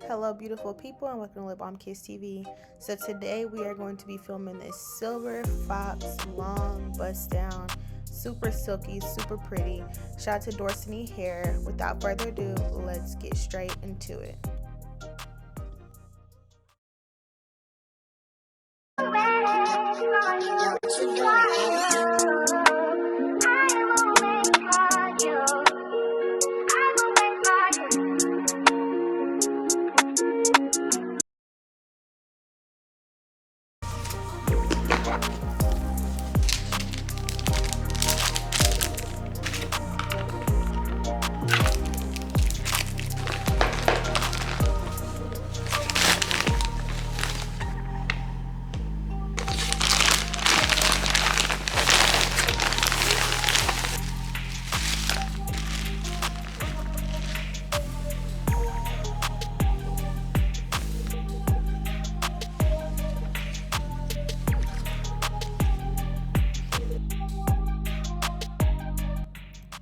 Hello beautiful people and welcome to Lip Balm Kiss TV. So today we are going to be filming this silver fox long bust down, super silky, super pretty. Shout out to Dorsanee Hair. Without further ado, let's get straight into it.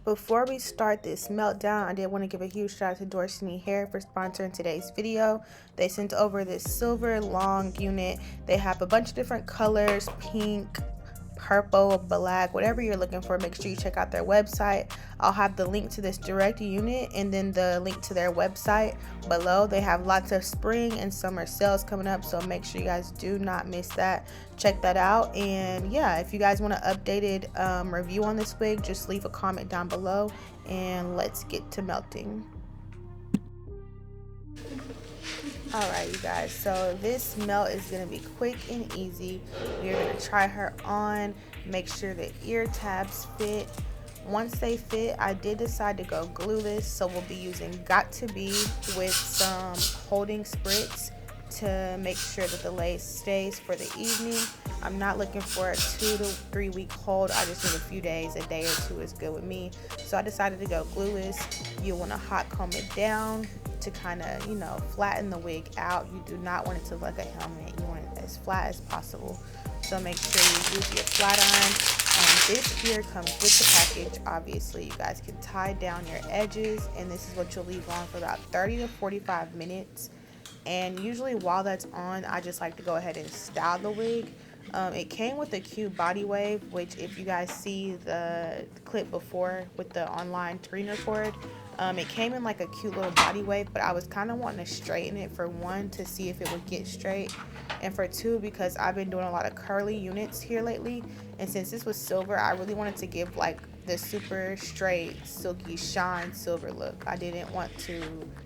Before we start this meltdown, I did want to give a huge shout out to Dorsanee Hair for sponsoring today's video. They sent over this silver long unit. They have a bunch of different colors, pink, purple, black, whatever you're looking for. Make sure you check out their website. I'll have the link to this direct unit and then the link to their website below. They have lots of spring and summer sales coming up, so make sure you guys do not miss that. Check that out. And yeah, if you guys want an updated review on this wig, just leave a comment down below and let's get to melting. Alright you guys, so this melt is going to be quick and easy. We're going to try her on, make sure the ear tabs fit. Once they fit, I did decide to go glueless, so we'll be using Got To Be with some holding spritz to make sure that the lace stays for the evening. I'm not looking for a 2 to 3 week hold. I just need a few days. A day or two is good with me. So I decided to go glueless. You want to hot comb it down to kind of, you know, flatten the wig out. You do not want it to look like a helmet. You want it as flat as possible. So make sure you use your flat iron. This here comes with the package. Obviously, you guys can tie down your edges, and this is what you'll leave on for about 30 to 45 minutes. And usually while that's on, I just like to go ahead and style the wig. It came with a cute body wave, which if you guys see the clip before with the online screen record, it came in like a cute little body wave, but I was kind of wanting to straighten it, for one, to see if it would get straight, and for two, because I've been doing a lot of curly units here lately, and since this was silver, I really wanted to give like the super straight, silky shine silver look. I didn't want to,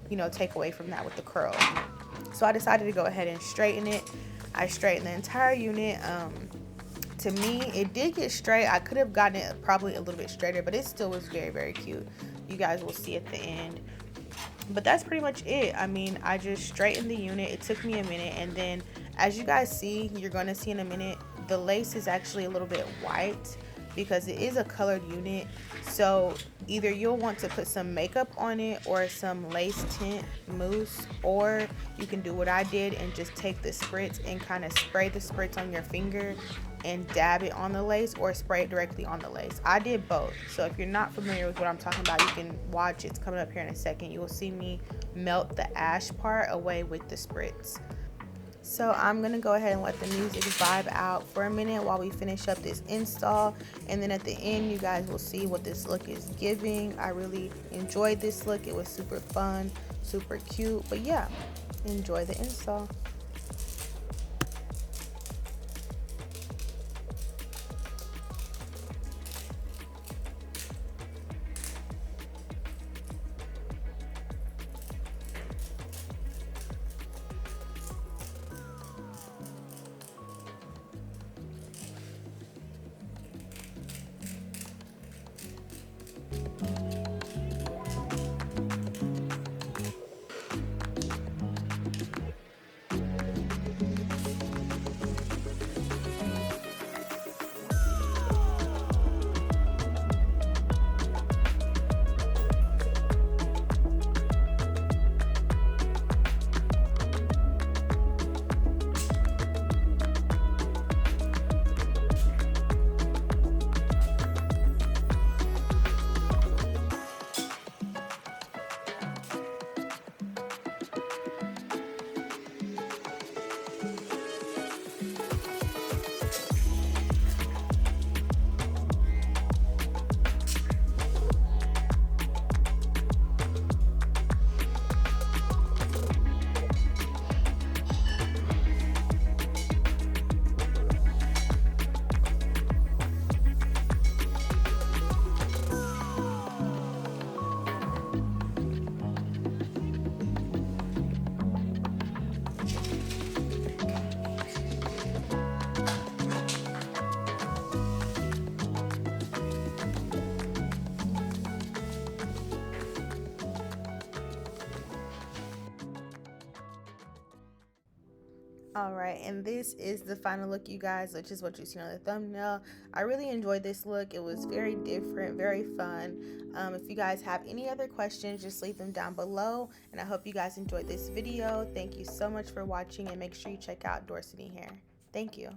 you know, take away from that with the curl. So I decided to go ahead and straighten it. I straightened the entire unit. To me, it did get straight. I could have gotten it probably a little bit straighter, but it still was very, very cute. You guys will see at the end. But that's pretty much it. I mean, I just straightened the unit. It took me a minute, and then as you guys see, you're going to see in a minute, the lace is actually a little bit white because it is a colored unit. So either you'll want to put some makeup on it or some lace tint mousse, or you can do what I did and just take the spritz and kind of spray the spritz on your finger and dab it on the lace, or spray it directly on the lace. I did both. So if you're not familiar with what I'm talking about, you can watch. It's coming up here in a second. You will see me melt the ash part away with the spritz. So I'm going to go ahead and let the music vibe out for a minute while we finish up this install. And then at the end, you guys will see what this look is giving. I really enjoyed this look. It was super fun, super cute. But yeah, enjoy the install. All right, and this is the final look, you guys, which is what you see on the thumbnail. I really enjoyed this look. It was very different, very fun. If you guys have any other questions, just leave them down below, and I hope you guys enjoyed this video. Thank you so much for watching, and make sure you check out Dorsanee Hair. Thank you.